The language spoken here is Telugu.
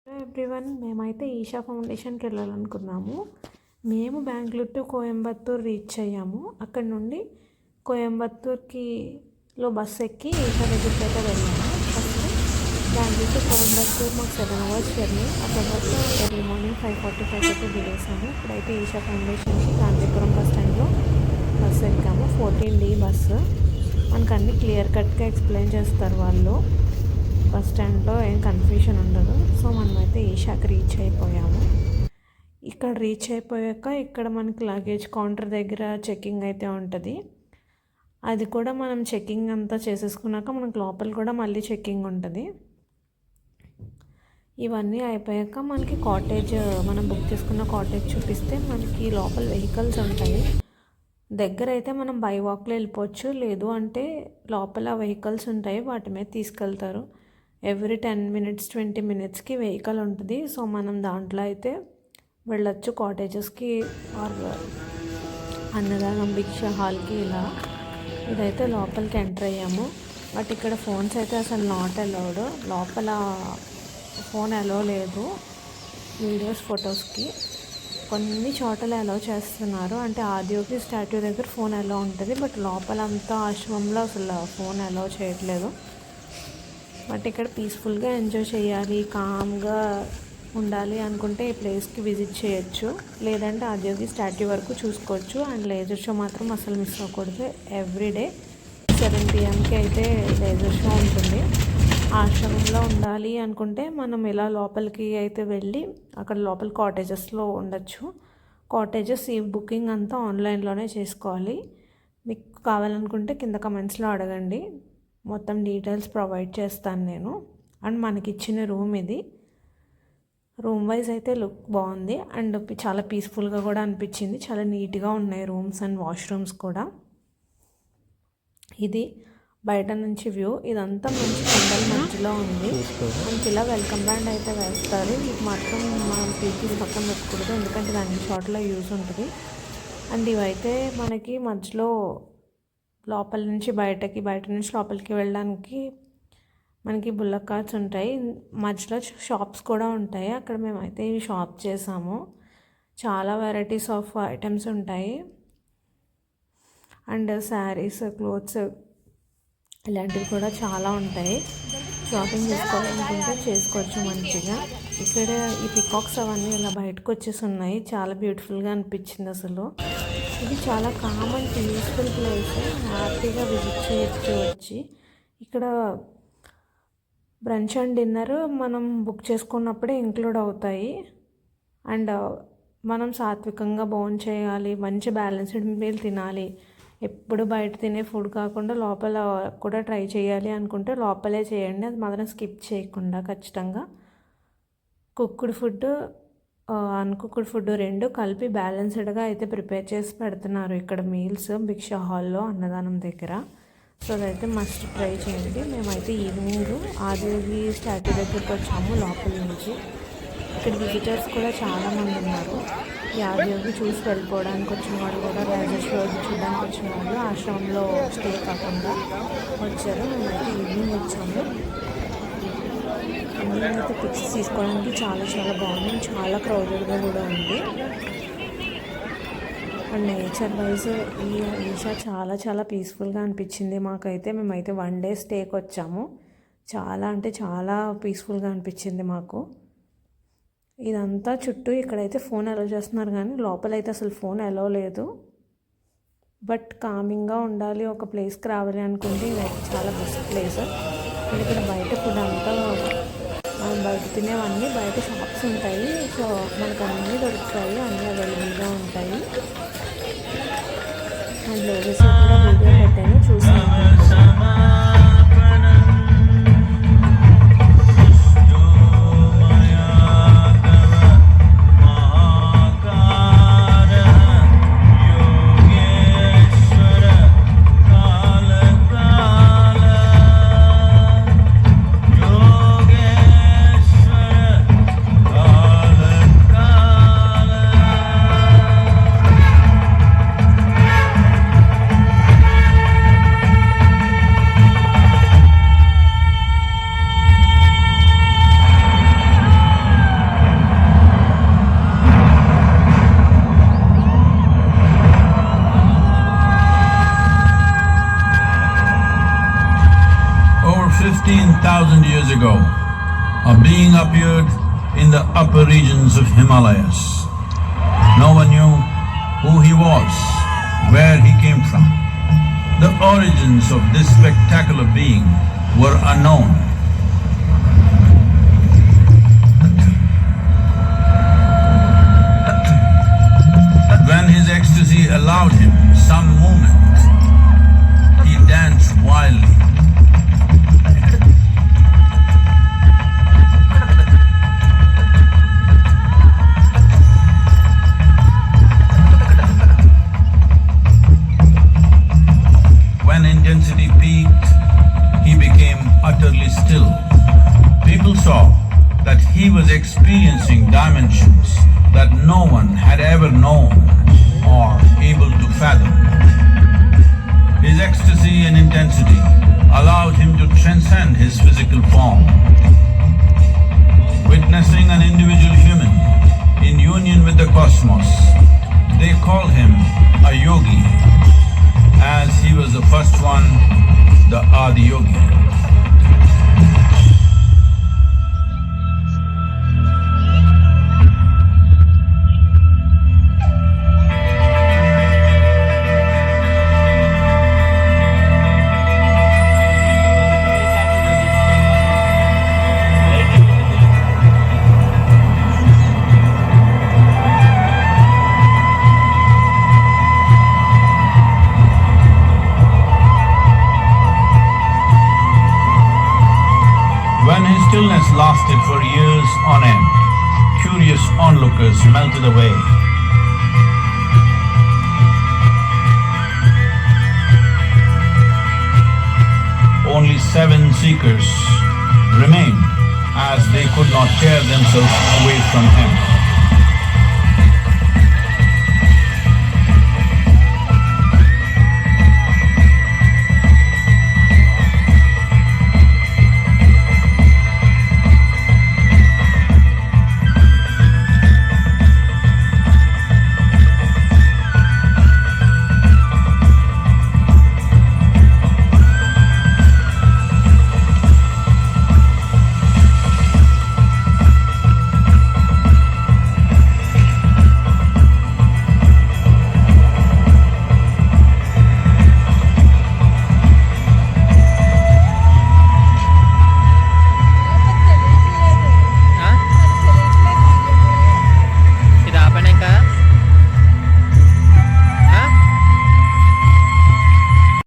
హలో ఎవ్రీవన్, మేమైతే ఈషా ఫౌండేషన్కి వెళ్ళాలనుకున్నాము. మేము బెంగళూరు టు కోయంబత్తూర్ రీచ్ అయ్యాము. అక్కడ నుండి కోయంబత్తూర్కి బస్సు ఎక్కి ఈషా దగ్గరికి అయితే వెళ్ళాము. ఫస్ట్ బెంగళూరు టు కోయంబత్తూర్ మాకు 7 hours జర్నీ. ఆ తర్వాత ఎర్లీ మార్నింగ్ 5:45 అయితే దిగేసాము. ఇప్పుడైతే ఈషా ఫౌండేషన్కి గాంధీపురం బస్ స్టాండ్లో బస్సు ఎక్కాము. 14D bus. మనకు అన్నీ క్లియర్ కట్గా ఎక్స్ప్లెయిన్ చేస్తారు వాళ్ళు. బస్ స్టాండ్లో ఏం కన్ఫ్యూషన్ ఉండదు. సో మనమైతే ఈషాకి రీచ్ అయిపోయాము. ఇక్కడ రీచ్ అయిపోయాక ఇక్కడ మనకి లగేజ్ కౌంటర్ దగ్గర చెక్కింగ్ అయితే ఉంటుంది. అది కూడా మనం చెక్కింగ్ అంతా చేసేసుకున్నాక మనకు లోపల కూడా మళ్ళీ చెక్కింగ్ ఉంటుంది. ఇవన్నీ అయిపోయాక మనకి కాటేజ్, మనం బుక్ చేసుకున్న కాటేజ్ చూపిస్తే మనకి లోపల వెహికల్స్ ఉంటాయి. దగ్గర అయితే మనం బై వాక్లో వెళ్ళిపోవచ్చు, లేదు అంటే లోపల వెహికల్స్ ఉంటాయి, వాటి మీద తీసుకెళ్తారు. ఎవ్రీ 10 minutes 20 minutesకి వెహికల్ ఉంటుంది. సో మనం దాంట్లో అయితే వెళ్ళొచ్చు కాటేజెస్కి ఆర్ అన్నదానం భిక్ష హాల్కి. ఇలా ఇదైతే లోపలికి ఎంటర్ అయ్యాము. బట్ ఇక్కడ ఫోన్స్ అయితే అసలు నాట్ అలౌడ్. లోపల ఫోన్ అలో లేదు. వీడియోస్ ఫొటోస్కి కొన్ని చోట్ల అలో చేస్తున్నారు. అంటే ఆదియోగి స్టాట్యూ దగ్గర ఫోన్ అలో ఉంటుంది, బట్ లోపలంతా ఆశ్రమంలో అసలు ఫోన్ అలో చేయట్లేదు. బట్ ఇక్కడ పీస్ఫుల్గా ఎంజాయ్ చేయాలి, కామ్గా ఉండాలి అనుకుంటే ఈ ప్లేస్కి విజిట్ చేయొచ్చు. లేదంటే ఆదియోగి స్టాట్యూ వరకు చూసుకోవచ్చు. అండ్ లేజర్ షో మాత్రం అసలు మిస్ అవ్వకూడదు. ఎవ్రీడే 7 PM అయితే లేజర్ షో ఉంటుంది. ఆశ్రమంలో ఉండాలి అనుకుంటే మనం ఇలా లోపలికి అయితే వెళ్ళి అక్కడ లోపల కాటేజెస్లో ఉండొచ్చు. కాటేజెస్ ఈ బుకింగ్ అంతా ఆన్లైన్లోనే చేసుకోవాలి. మీకు కావాలనుకుంటే కింద కమెంట్స్లో అడగండి, మొత్తం డీటెయిల్స్ ప్రొవైడ్ చేస్తాను నేను. అండ్ మనకి ఇచ్చిన రూమ్ ఇది. రూమ్ వైజ్ అయితే లుక్ బాగుంది అండ్ చాలా పీస్ఫుల్గా కూడా అనిపించింది. చాలా నీట్గా ఉన్నాయి రూమ్స్ అండ్ వాష్రూమ్స్ కూడా. ఇది బయట నుంచి వ్యూ. ఇదంతా మంచి కొండల మధ్యలో ఉంది. మనకి ఇలా వెల్కమ్ బ్యాండ్ అయితే వేస్తారు. ఇది మాత్రం మనం పీపీస్ పక్కన పెట్టకూడదు, ఎందుకంటే ఇది అన్ని చోట్ల యూజ్ ఉంటుంది. అండ్ ఇవైతే మనకి మధ్యలో లోపల నుంచి బయట నుంచి లోపలికి వెళ్ళడానికి మనకి బుల్లక్ కార్ట్స్ ఉంటాయి. మధ్యలో షాప్స్ కూడా ఉంటాయి. అక్కడ మేమైతే ఇవి షాప్ చేసాము. చాలా వెరైటీస్ ఆఫ్ ఐటమ్స్ ఉంటాయి. అండ్ శారీస్, క్లోత్స్ ఇలాంటివి కూడా చాలా ఉంటాయి. షాపింగ్ చేసుకోవాలనుకుంటే చేసుకోవచ్చు మంచిగా. ఇక్కడ ఈ పికాక్స్ అవన్నీ ఇలా బయటకు వచ్చేసి ఉన్నాయి. చాలా బ్యూటిఫుల్గా అనిపించింది అసలు. ఇది చాలా కామన్ పీస్ఫుల్ ప్లేస్. హ్యాపీగా విజిట్ చేయొచ్చు వచ్చి. ఇక్కడ బ్రంచ్ అండ్ డిన్నర్ మనం బుక్ చేసుకున్నప్పుడే ఇంక్లూడ్ అవుతాయి. అండ్ మనం సాత్వికంగా భోజనం చేయాలి, మంచి బ్యాలెన్స్డ్ మీల్ తినాలి. ఎప్పుడు బయట తినే ఫుడ్ కాకుండా లోపల కూడా ట్రై చేయాలి అనుకుంటే లోపలే చేయండి. అది మాత్రం స్కిప్ చేయకుండా ఖచ్చితంగా. కుక్డ్ ఫుడ్, అన్కుక్డ్ ఫుడ్ రెండు కలిపి బ్యాలెన్స్డ్గా అయితే ప్రిపేర్ చేసి పెడుతున్నారు ఇక్కడ మీల్స్ భిక్ష హాల్లో అన్నదానం దగ్గర. సో అదైతే మస్ట్ ట్రై చేయండి. మేమైతే ఈవినింగ్ ఆదియోగి స్టాట్యూ దగ్గరికి వచ్చాము లోపల నుంచి. ఇక్కడ విజిటర్స్ కూడా చాలామంది ఉన్నారు. ఈ ఆదియోగి చూసి వెళ్ళిపోవడానికి వచ్చిన వాళ్ళు కూడా, లేజర్ షో చూడడానికి వచ్చిన వాళ్ళు ఆశ్రమంలో స్టే కాకుండా వచ్చారు. మేమైతే ఈవినింగ్ వచ్చాము. అయితే పిక్చర్స్ తీసుకోవడానికి చాలా చాలా బాగుంది. చాలా క్రౌడెడ్గా కూడా ఉంది. అండ్ నేచర్ వైజ్ ఈ ఈషా చాలా చాలా పీస్ఫుల్గా అనిపించింది మాకైతే. మేమైతే 1 day స్టేకి వచ్చాము. చాలా అంటే చాలా పీస్ఫుల్గా అనిపించింది మాకు. ఇదంతా చుట్టూ ఇక్కడైతే ఫోన్ అలో చేస్తున్నారు, కానీ లోపలైతే అసలు ఫోన్ అలో లేదు. బట్ కామింగ్గా ఉండాలి, ఒక ప్లేస్కి రావాలి అనుకుంటే ఇదైతే చాలా బెస్ట్ ప్లేస్. ఇక్కడ బయట ఫుడ్ అంతా మనం బయట తినేవన్నీ బయట షాప్స్ ఉంటాయి. సో మనకు అన్నీ దొరుకుతాయి, అన్నీ అవైలబుల్గా ఉంటాయి. అండ్ లేడీస్ కూడా వీడియో పెట్టాను, చూసాను. being appeared in the upper regions of Himalayas. No one knew who he was, where he came from. The origins of this spectacular being were unknown. When his ecstasy allowed him some movement, he danced wildly. When intensity peaked, he became utterly still. People saw that he was experiencing dimensions that no one had ever known or able to fathom. His ecstasy and intensity allowed him to transcend his physical form. Witnessing an individual human in union with the cosmos, they call him a yogi, as he was the first one, the Adi Yogi. When his stillness lasted for years on end, curious onlookers melted away. Only 7 seekers remained, as they could not tear themselves away from him.